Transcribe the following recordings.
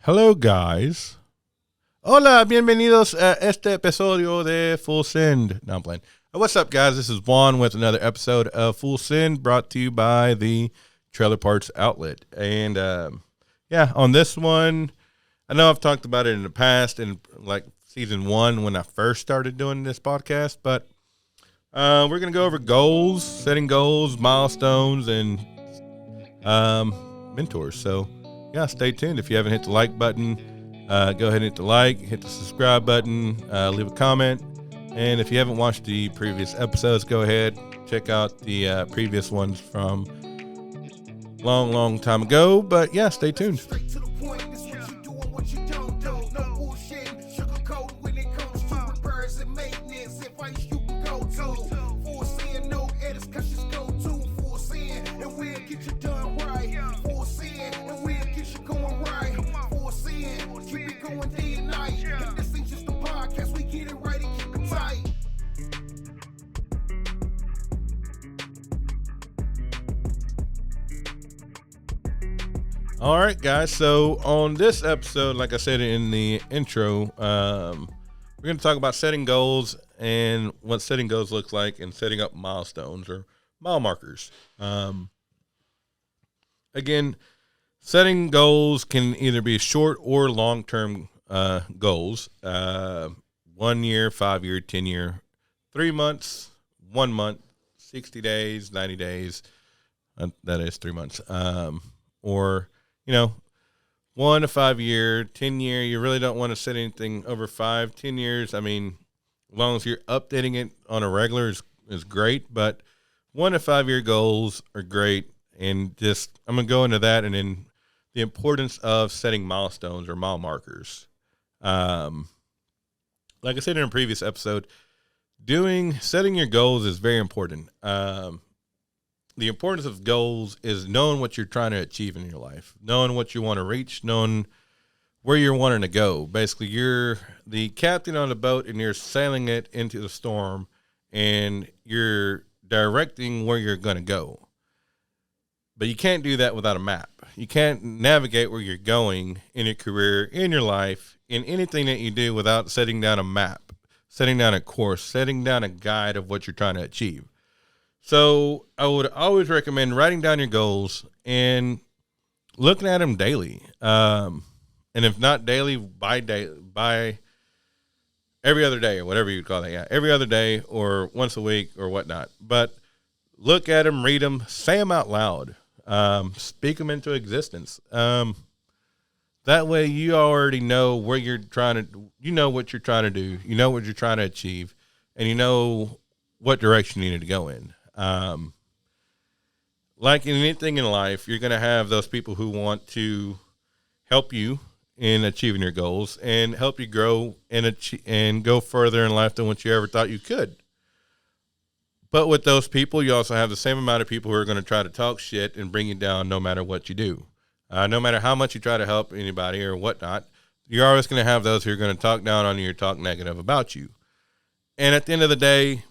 Hello, guys. Hola, bienvenidos a este episodio de Full Send. No, I'm playing. What's up, guys? This is Juan with another episode of Full Send brought to you by the Trailer Parts Outlet. And, on this one, I know I've talked about it in the past in like season 1 when I first started doing this podcast, but we're going to go over goals, setting goals, milestones, and mentors. So, yeah, stay tuned. If you haven't hit the like button, go ahead and hit the like, hit the subscribe button, leave a comment. And if you haven't watched the previous episodes, go ahead, check out the previous ones from long time ago. But yeah, stay tuned. All right, guys. So on this episode, like I said in the intro, we're going to talk about setting goals and what setting goals looks like and setting up milestones or mile markers. Again, setting goals can either be short or long-term goals. 1 year, 5 year, 10 year, 3 months, 1 month, 60 days, 90 days. That is 3 months. Or 1 to 5 year, 10 year, you really don't want to set anything over 5, 10 years. I mean, as long as you're updating it on a regular is great, but 1 to 5 year goals are great. And just, I'm going to go into that and then the importance of setting milestones or mile markers. Like I said in a previous episode, setting your goals is very important. The importance of goals is knowing what you're trying to achieve in your life, knowing what you want to reach, knowing where you're wanting to go. Basically, you're the captain on the boat and you're sailing it into the storm and you're directing where you're going to go. But you can't do that without a map. You can't navigate where you're going in your career, in your life, in anything that you do without setting down a map, setting down a course, setting down a guide of what you're trying to achieve. So I would always recommend writing down your goals and looking at them daily. And if not daily, by every other day or whatever you call that. Yeah, every other day or once a week or whatnot. But look at them, read them, say them out loud, speak them into existence. That way you already know where you're trying to, what you're trying to do, what you're trying to achieve, and you know what direction you need to go in. Like in anything in life, you're going to have those people who want to help you in achieving your goals and help you grow and go further in life than what you ever thought you could. But with those people, you also have the same amount of people who are going to try to talk shit and bring you down no matter what you do. No matter how much you try to help anybody or whatnot, you're always going to have those who are going to talk down on you or talk negative about you. And at the end of the day,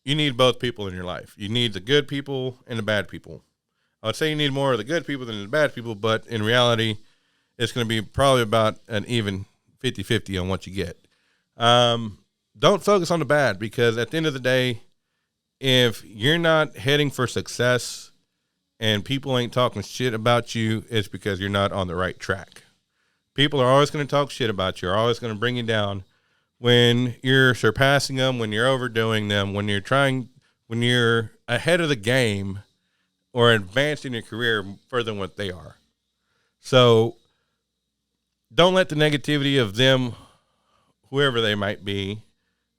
you need both people in your life. You need the good people and the bad people. I would say you need more of the good people than the bad people, but in reality, it's going to be probably about an even 50-50 on what you get. Don't focus on the bad, because at the end of the day, if you're not heading for success and people ain't talking shit about you, it's because you're not on the right track. People are always going to talk shit about you, are always going to bring you down. When you're surpassing them, when you're overdoing them, when you're ahead of the game or advancing your career further than what they are. So don't let the negativity of them, whoever they might be,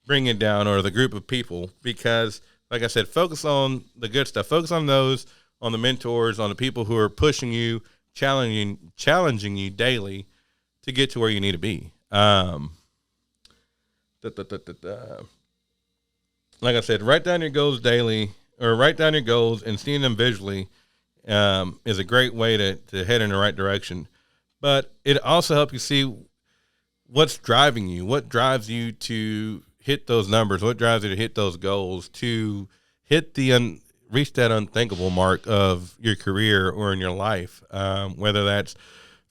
bring it down, or the group of people, because like I said, focus on the good stuff. Focus on those, on the mentors, on the people who are pushing you, challenging you daily to get to where you need to be. Like I said, write down your goals daily, or write down your goals, and seeing them visually is a great way to head in the right direction. But it also helps you see what's driving you, what drives you to hit those numbers, what drives you to hit those goals, to hit reach that unthinkable mark of your career or in your life, whether that's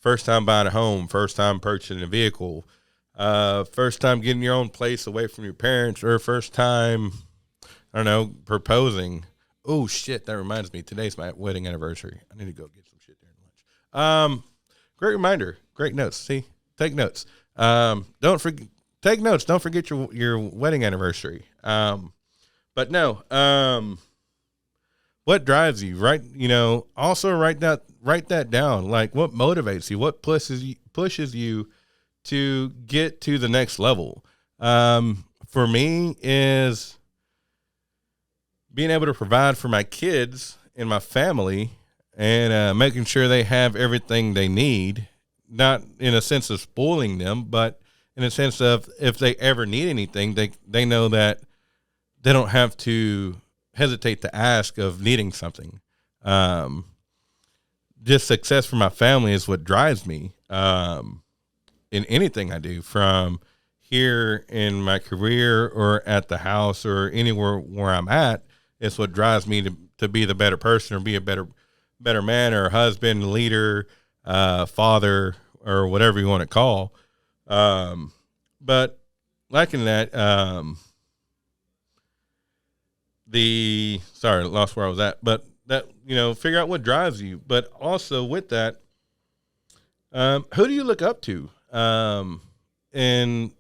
first time buying a home, first time purchasing a vehicle, first time getting your own place away from your parents, or first time, I don't know, proposing. Oh shit, that reminds me. Today's my wedding anniversary. I need to go get some shit during lunch. Great reminder. Great notes. See, take notes. Don't forget. Take notes. Don't forget your wedding anniversary. But no. What drives you? Right. Also write that down. Like, what motivates you? What pushes you to get to the next level? For me is being able to provide for my kids and my family, and making sure they have everything they need, not in a sense of spoiling them, but in a sense of if they ever need anything, they know that they don't have to hesitate to ask of needing something. Just success for my family is what drives me in anything I do, from here in my career or at the house or anywhere where I'm at. It's what drives me to be the better person, or be a better man, or husband, leader, father, or whatever you want to call. But liking that, lost where I was at, but that, figure out what drives you. But also with that, who do you look up to? And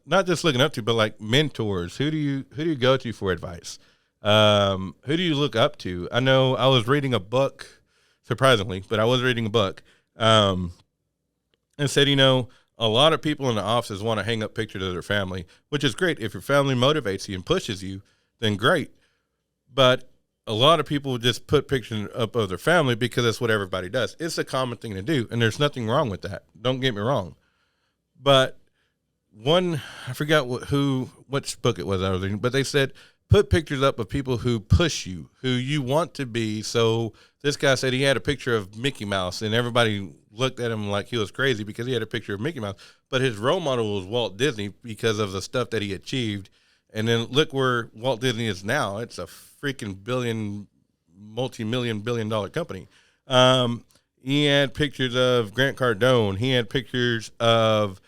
not just looking up to, but like mentors. Who do you go to for advice? Who do you look up to? I know I was reading a book, surprisingly, but I was reading a book, and said, a lot of people in the offices want to hang up pictures of their family, which is great. If your family motivates you and pushes you, then great. But a lot of people just put pictures up of their family because that's what everybody does. It's a common thing to do, and there's nothing wrong with that. Don't get me wrong. But I forgot which book it was I was reading, but they said, put pictures up of people who push you, who you want to be. So this guy said he had a picture of Mickey Mouse, and everybody looked at him like he was crazy because he had a picture of Mickey Mouse. But his role model was Walt Disney because of the stuff that he achieved. And then look where Walt Disney is now. It's a freaking multi-million billion-dollar company. He had pictures of Grant Cardone. He had pictures of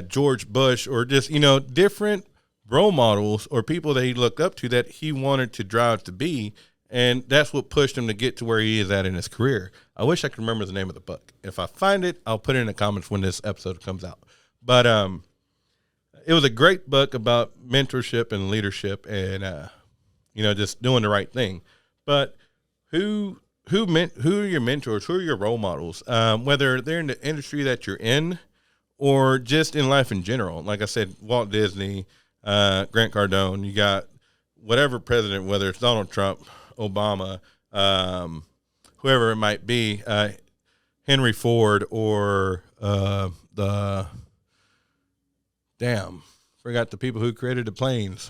George Bush, or just, different role models or people that he looked up to that he wanted to drive to be. And that's what pushed him to get to where he is at in his career. I wish I could remember the name of the book. If I find it, I'll put it in the comments when this episode comes out. But it was a great book about mentorship and leadership, and just doing the right thing. But who are your mentors? Who are your role models? Whether they're in the industry that you're in, or just in life in general. Like I said, Walt Disney, Grant Cardone. You got whatever president, whether it's Donald Trump, Obama, whoever it might be, Henry Ford, or forgot the people who created the planes.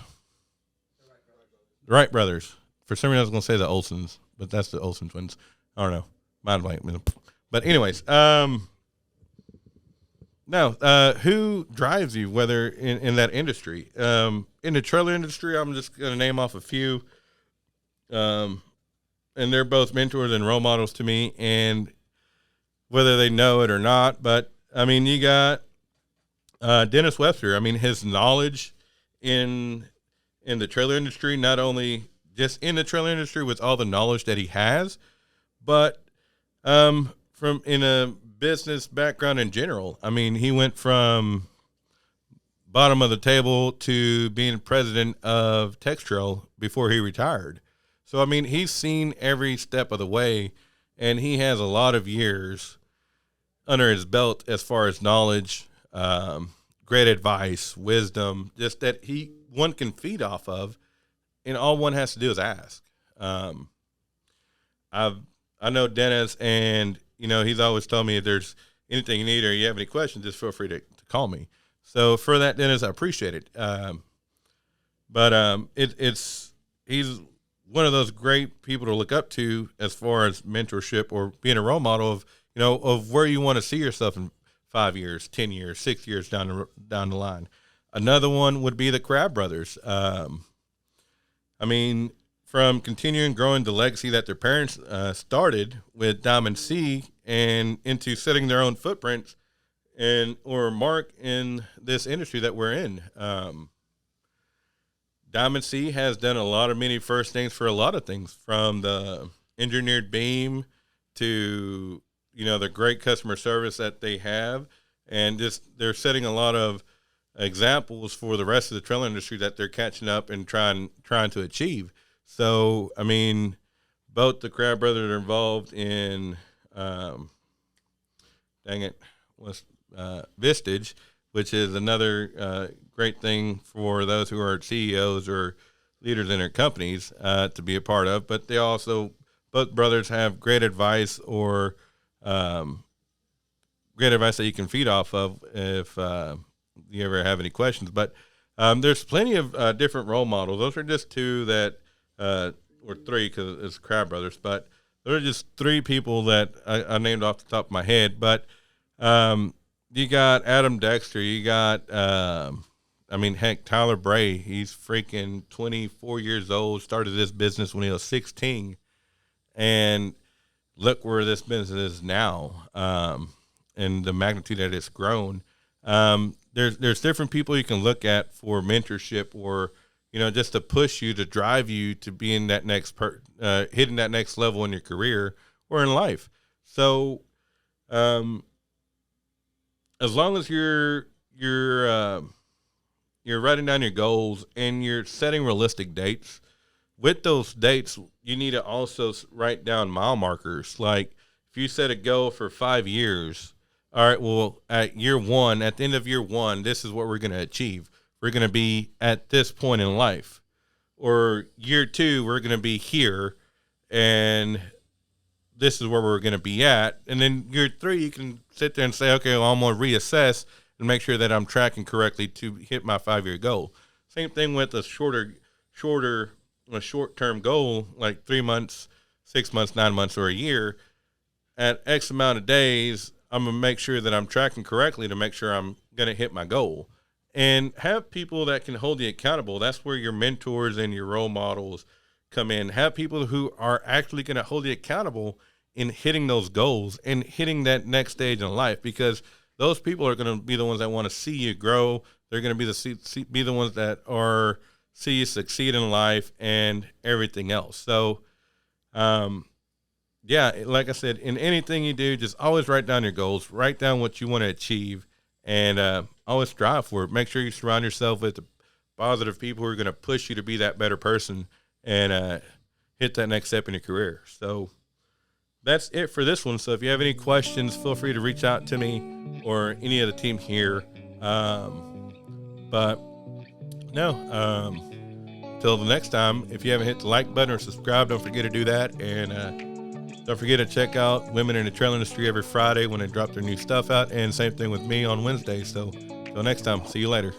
The Wright brothers. For some reason, I was going to say the Olsons, but that's the Olsen twins. I don't know. Mind blank. But anyways, who drives you, whether in that industry? In the trailer industry, I'm just going to name off a few. And they're both mentors and role models to me, and whether they know it or not. But, you got Dennis Webster. His knowledge in the trailer industry, not only just in the trailer industry with all the knowledge that he has, but from in a business background in general. He went from bottom of the table to being president of Textrail before he retired. So, he's seen every step of the way, and he has a lot of years under his belt as far as knowledge, great advice, wisdom, just that one can feed off of, and all one has to do is ask. I know Dennis, and he's always told me if there's anything you need or you have any questions, just feel free to call me. So for that, Dennis, I appreciate it. But he's one of those great people to look up to as far as mentorship or being a role model of where you want to see yourself in 5 years, 10 years, 6 years down the line. Another one would be the Crab brothers. From continuing growing the legacy that their parents started with Diamond C and into setting their own footprints and or mark in this industry that we're in. Diamond C has done a lot of many first things for a lot of things, from the engineered beam to, the great customer service that they have. And just they're setting a lot of examples for the rest of the trailer industry that they're catching up and trying to achieve. So, I mean, both the Crab brothers are involved in, Vistage, which is another great thing for those who are CEOs or leaders in their companies to be a part of. But they also, both brothers have great advice or great advice that you can feed off of if you ever have any questions. But there's plenty of different role models. Those are just two that, or three because it's Crab Brothers, but those are just three people that I named off the top of my head. But you got Adam Dexter, you got, Tyler Bray. He's freaking 24 years old, started this business when he was 16, and look where this business is now, and the magnitude that it's grown. There's different people you can look at for mentorship or, just to push you, to drive you to being that next hitting that next level in your career or in life. So, as long as you're writing down your goals and you're setting realistic dates, with those dates, you need to also write down mile markers. Like if you set a goal for 5 years, all right, well, at year one, at the end of year one, this is what we're going to achieve. We're going to be at this point in life. Or year two, we're going to be here, and this is where we're going to be at. And then year three, you can sit there and say, okay, well, I'm going to reassess and make sure that I'm tracking correctly to hit my 5-year goal. Same thing with a short-term goal, like 3 months, 6 months, 9 months, or a year. At X amount of days, I'm going to make sure that I'm tracking correctly to make sure I'm going to hit my goal. And have people that can hold you accountable. That's where your mentors and your role models come in. Have people who are actually going to hold you accountable in hitting those goals and hitting that next stage in life, because those people are going to be the ones that want to see you grow. They're going to be the ones that are see you succeed in life and everything else. So, like I said, in anything you do, just always write down your goals, write down what you want to achieve, and always strive for it. Make sure you surround yourself with positive people who are going to push you to be that better person and hit that next step in your career. So that's it for this one. So if you have any questions, feel free to reach out to me or any of the team here. Till the next time, if you haven't hit the like button or subscribe, don't forget to do that. And don't forget to check out Women in the Trailer Industry every Friday when they drop their new stuff out. And same thing with me on Wednesday. So until next time, see you later.